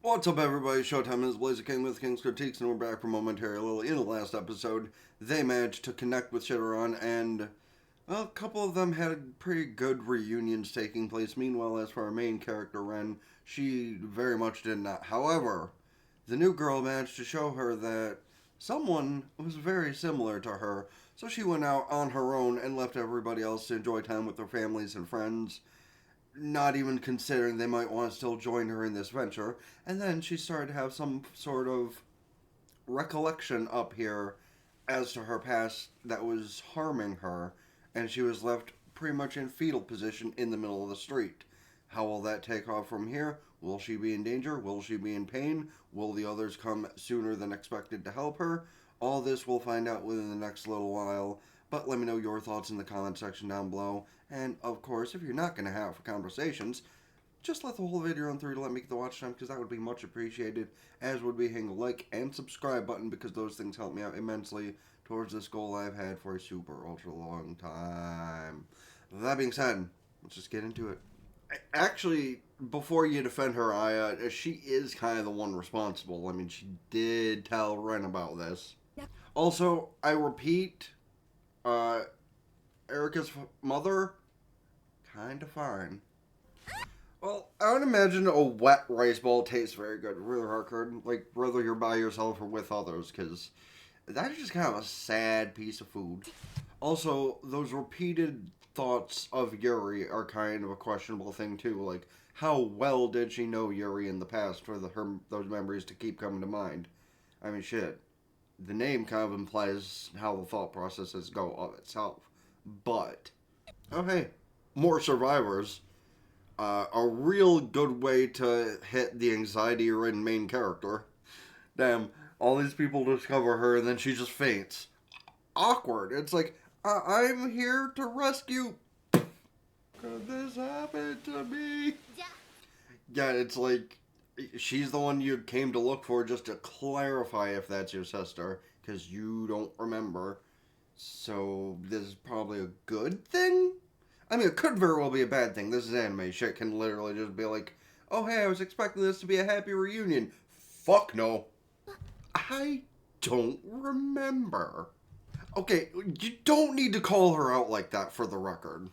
What's up, everybody? Showtime is Blazer King with King's Critiques, and we're back for Momentary. In the last episode, they managed to connect with Shadowrun, and well, a couple of them had pretty good reunions taking place. Meanwhile, as for our main character, Ren, she very much did not. However, the new girl managed to show her that someone was very similar to her, so she went out on her own and left everybody else to enjoy time with their families and friends, not even considering they might want to still join her in this venture. And then she started to have some sort of recollection up here as to her past that was harming her, and she was left pretty much in fetal position in the middle of the street. How will that take off from here? Will she be in danger? Will she be in pain? Will the others come sooner than expected to help her? All this we'll find out within the next little while. But let me know your thoughts in the comment section down below. And of course, if you're not going to have conversations, just let the whole video run through to let me get the watch time, because that would be much appreciated, as would be hitting the like and subscribe button, because those things help me out immensely towards this goal I've had for a super ultra long time. That being said, let's just get into it. Actually, before you defend her, she is kind of the one responsible. I mean, she did tell Ren about this. Also, I repeat, Erica's mother, kind of fine. Well, I would imagine a wet rice ball tastes very good. Really hard, like whether you're by yourself or with others, because that is just kind of a sad piece of food. Also, those repeated thoughts of Yuri are kind of a questionable thing too. Like, how well did she know Yuri in the past for those memories to keep coming to mind? I mean, shit. The name kind of implies how the thought processes go of itself. But, oh hey, more survivors. A real good way to hit the anxiety-ridden main character. Damn, all these people discover her and then she just faints. Awkward. It's like, I'm here to rescue. Could this happen to me? Yeah, it's like, she's the one you came to look for just to clarify if that's your sister, because you don't remember. So, this is probably a good thing? I mean, it could very well be a bad thing. This is anime. Shit can literally just be like, oh, hey, I was expecting this to be a happy reunion. Fuck no. I don't remember. Okay, you don't need to call her out like that for the record.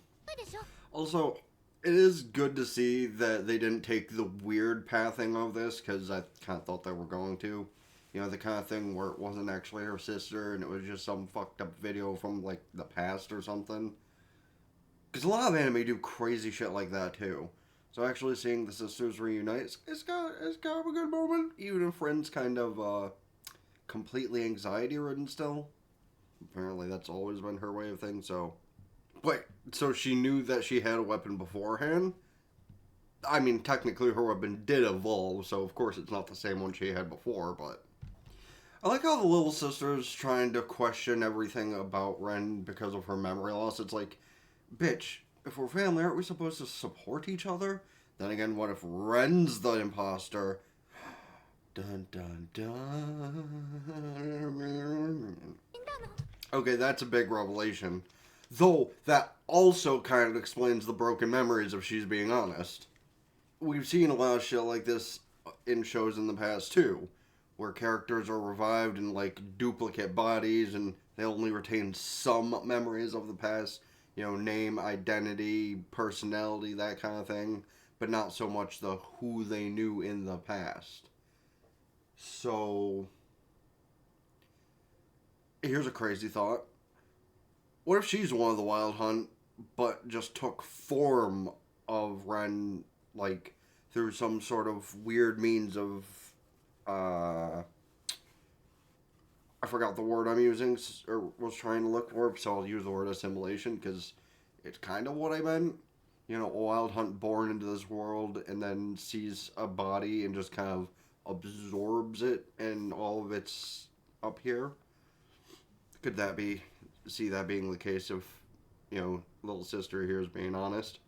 Also, it is good to see that they didn't take the weird pathing of this, because I kind of thought they were going to. You know, the kind of thing where it wasn't actually her sister and it was just some fucked up video from, like, the past or something. Because a lot of anime do crazy shit like that, too. So actually seeing the sisters reunite, it's kind of a good moment. Even if Friend's kind of, completely anxiety-ridden still. Apparently that's always been her way of things, so... Wait, so she knew that she had a weapon beforehand? I mean, technically her weapon did evolve, so of course it's not the same one she had before, but... I like how the little sister's trying to question everything about Ren because of her memory loss. It's like, bitch, if we're family, aren't we supposed to support each other? Then again, what if Ren's the imposter? Dun dun dun. Okay, that's a big revelation. Though, that also kind of explains the broken memories if she's being honest. We've seen a lot of shit like this in shows in the past, too. Where characters are revived in, like, duplicate bodies and they only retain some memories of the past. You know, name, identity, personality, that kind of thing. But not so much the who they knew in the past. So, here's a crazy thought. What if she's one of the Wild Hunt, but just took form of Ren, like, through some sort of weird means of, I forgot the word I'm using, or was trying to look for, so I'll use the word assimilation, because it's kind of what I meant. You know, a Wild Hunt born into this world, and then sees a body and just kind of absorbs it, and all of it's up here. Could that be, see that being the case if, you know, little sister here is being honest?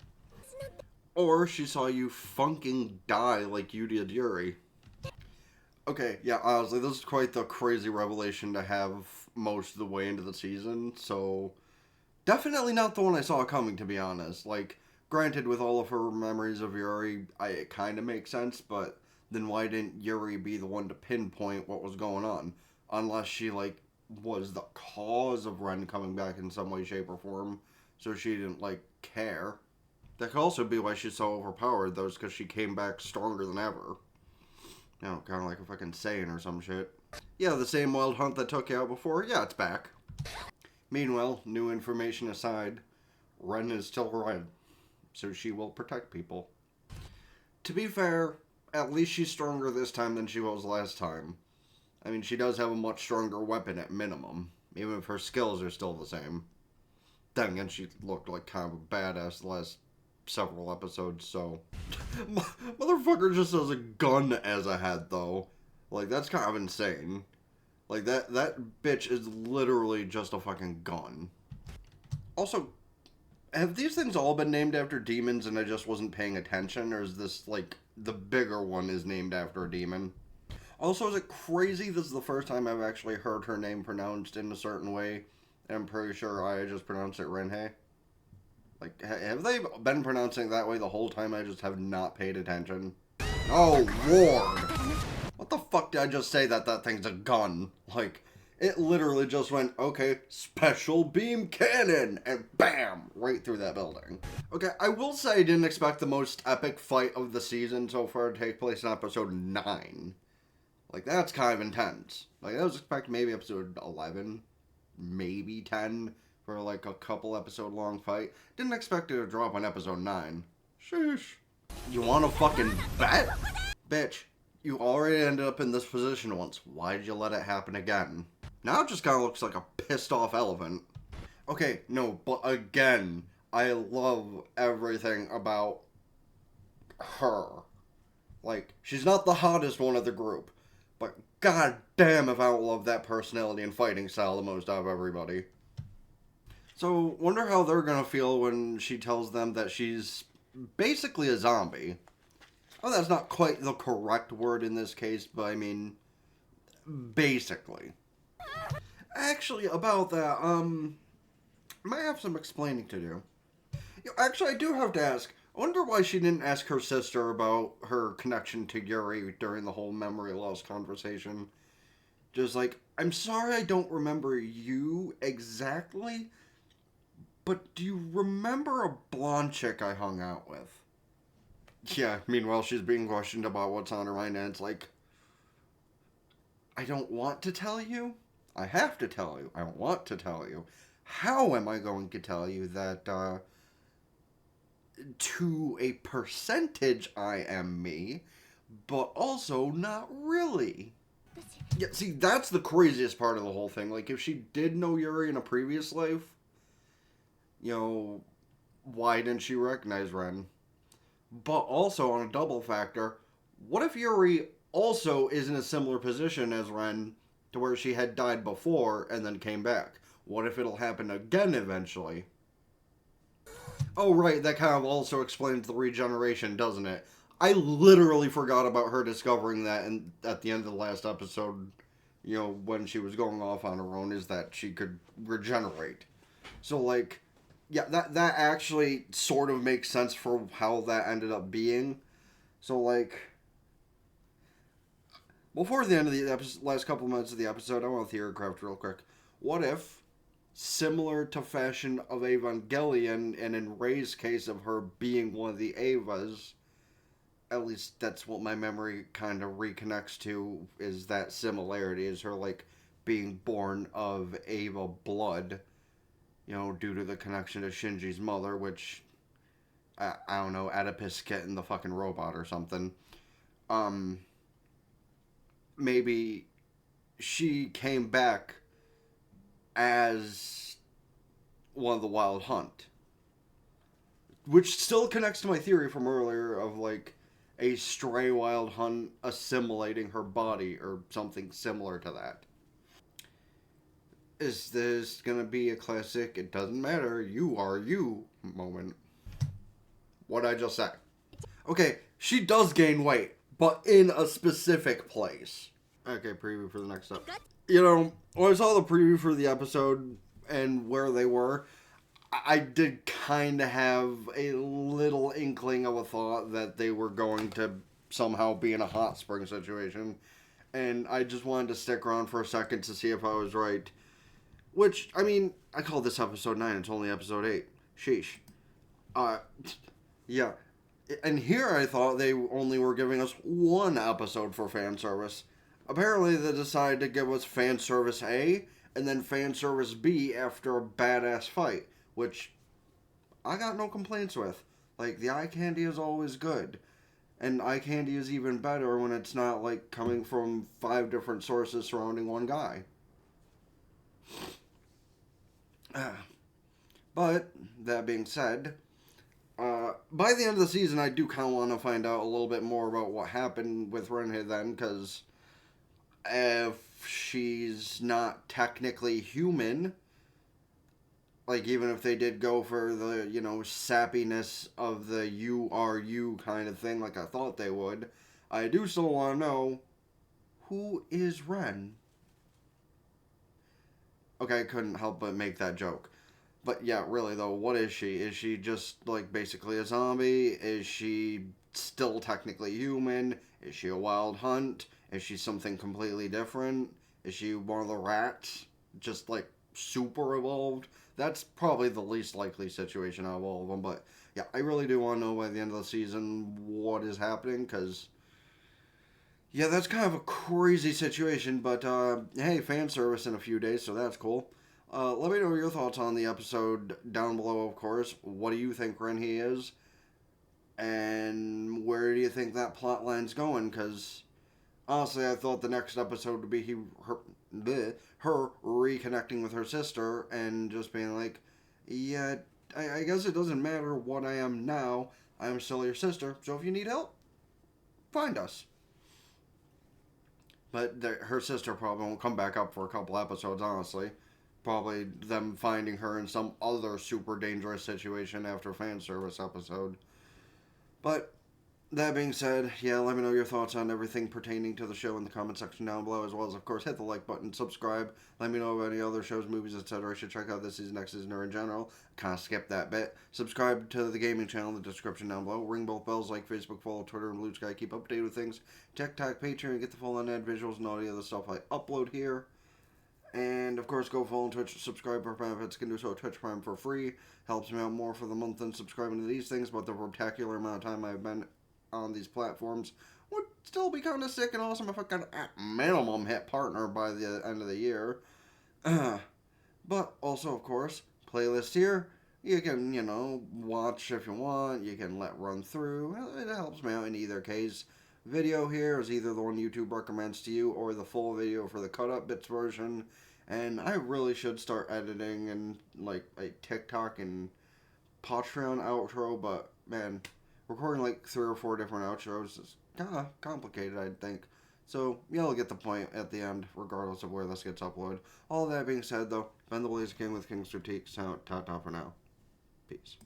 Or she saw you funking die like you did Yuri. Okay, yeah, honestly, this is quite the crazy revelation to have most of the way into the season, so... Definitely not the one I saw coming, to be honest. Like, granted, with all of her memories of Yuri, it kind of makes sense, but then why didn't Yuri be the one to pinpoint what was going on? Unless she, like, was the cause of Ren coming back in some way, shape, or form, so she didn't, like, care. That could also be why she's so overpowered, though, is because she came back stronger than ever. You know, kind of like a fucking Saiyan or some shit. Yeah, the same wild hunt that took you out before, yeah, it's back. Meanwhile, new information aside, Ren is still Ren, so she will protect people. To be fair, at least she's stronger this time than she was last time. I mean, she does have a much stronger weapon at minimum, even if her skills are still the same. Then again, she looked like kind of a badass the last several episodes, so... Motherfucker just has a gun as a head, though. Like, that's kind of insane. Like, that bitch is literally just a fucking gun. Also, have these things all been named after demons and I just wasn't paying attention? Or is this, like, the bigger one is named after a demon? Also, is it crazy this is the first time I've actually heard her name pronounced in a certain way? And I'm pretty sure I just pronounced it Renhei. Like, have they been pronouncing it that way the whole time? I just have not paid attention. Oh, Lord! What the fuck did I just say that thing's a gun? Like, it literally just went, okay, special beam cannon, and bam, right through that building. Okay, I will say I didn't expect the most epic fight of the season so far to take place in episode 9. Like, that's kind of intense. Like, I was expecting maybe episode 11, maybe 10, for like a couple episode long fight. Didn't expect it to drop on episode 9. Sheesh. You wanna fucking bet? Bitch, you already ended up in this position once. Why did you let it happen again? Now it just kind of looks like a pissed off elephant. Okay, no, but again, I love everything about her. Like, she's not the hottest one of the group, but god damn if I don't love that personality and fighting style the most out of everybody. So, wonder how they're gonna feel when she tells them that she's basically a zombie. Oh, that's not quite the correct word in this case, but I mean, basically. Actually, about that, might have some explaining to do. Actually, I do have to ask, I wonder why she didn't ask her sister about her connection to Yuri during the whole memory loss conversation. Just like, I'm sorry I don't remember you exactly, but do you remember a blonde chick I hung out with? Yeah, meanwhile she's being questioned about what's on her mind, and it's like, I don't want to tell you. I have to tell you. I don't want to tell you. How am I going to tell you that, to a percentage I am me, but also not really? Yeah, see, that's the craziest part of the whole thing. Like, if she did know Yuri in a previous life, you know, why didn't she recognize Ren? But also, on a double factor, what if Yuri also is in a similar position as Ren, to where she had died before and then came back? What if it'll happen again eventually? Oh, right, that kind of also explains the regeneration, doesn't it? I literally forgot about her discovering that at the end of the last episode, you know, when she was going off on her own, is that she could regenerate. So, like, yeah, that actually sort of makes sense for how that ended up being. So, like, before the end of the last couple minutes of the episode, I want to theorycraft real quick. What if, similar to fashion of Evangelion, and in Rei's case of her being one of the Evas, at least that's what my memory kind of reconnects to, is that similarity, is her, like, being born of Eva blood, you know, due to the connection to Shinji's mother, which, I don't know, Oedipus getting the fucking robot or something. Maybe she came back as one of the Wild Hunt. Which still connects to my theory from earlier of, like, a stray Wild Hunt assimilating her body or something similar to that. Is this gonna be a classic, it doesn't matter, you are you moment? What'd I just say? Okay, she does gain weight, but in a specific place. Okay, preview for the next step. You know, when I saw the preview for the episode and where they were, I did kind of have a little inkling of a thought that they were going to somehow be in a hot spring situation. And I just wanted to stick around for a second to see if I was right. Which, I mean, I call this episode 9. It's only episode 8. Sheesh. Uh, yeah. And here I thought they only were giving us one episode for fan service. Apparently they decided to give us fan service A and then fan service B after a badass fight, which I got no complaints with. Like, the eye candy is always good. And eye candy is even better when it's not, like, coming from 5 different sources surrounding one guy. But, that being said, by the end of the season, I do kind of want to find out a little bit more about what happened with Renhe then, because if she's not technically human, like, even if they did go for the, sappiness of the you are you kind of thing, like I thought they would, I do still want to know, who is Ren? Okay, I couldn't help but make that joke. But yeah, really though, what is she? Is she just, like, basically a zombie? Is she still technically human? Is she a wild hunt? Is she something completely different? Is she one of the rats? Just, like, super evolved? That's probably the least likely situation out of all of them. But yeah, I really do want to know by the end of the season what is happening, because yeah, that's kind of a crazy situation. But hey, fan service in a few days, so that's cool. Let me know your thoughts on the episode down below, of course. What do you think Renhe is? And where do you think that plot line's going? Because honestly, I thought the next episode would be her reconnecting with her sister and just being like, yeah, I guess it doesn't matter what I am now. I am still your sister, so if you need help, find us. But her sister probably won't come back up for a couple episodes, honestly. Probably them finding her in some other super dangerous situation after a fan service episode. But that being said, yeah, let me know your thoughts on everything pertaining to the show in the comment section down below, as well as, of course, hit the like button, subscribe. Let me know of any other shows, movies, etc. I should check out this season, next season, or in general. Kind of skipped that bit. Subscribe to the gaming channel in the description down below. Ring both bells like Facebook, follow Twitter, and Blue Sky. Keep updated with things. TikTok, Patreon, get the full unedited visuals and all the other stuff I upload here. And, of course, go follow on Twitch, subscribe for benefits. Can do so at Twitch Prime for free. Helps me out more for the month than subscribing to these things, but the spectacular amount of time I've been on these platforms would still be kind of sick and awesome if I could at minimum hit partner by the end of the year. But also, of course, playlist here. You can, watch if you want. You can let run through. It helps me out in either case. Video here is either the one YouTube recommends to you or the full video for the cut-up bits version. And I really should start editing and, like, a TikTok and Patreon outro, but, man, recording like 3 or 4 different outros is kind of complicated, I think. So, you'll get the point at the end, regardless of where this gets uploaded. All that being said, though, Ben the Blaze King with King's Kritique, so ta-ta for now. Peace.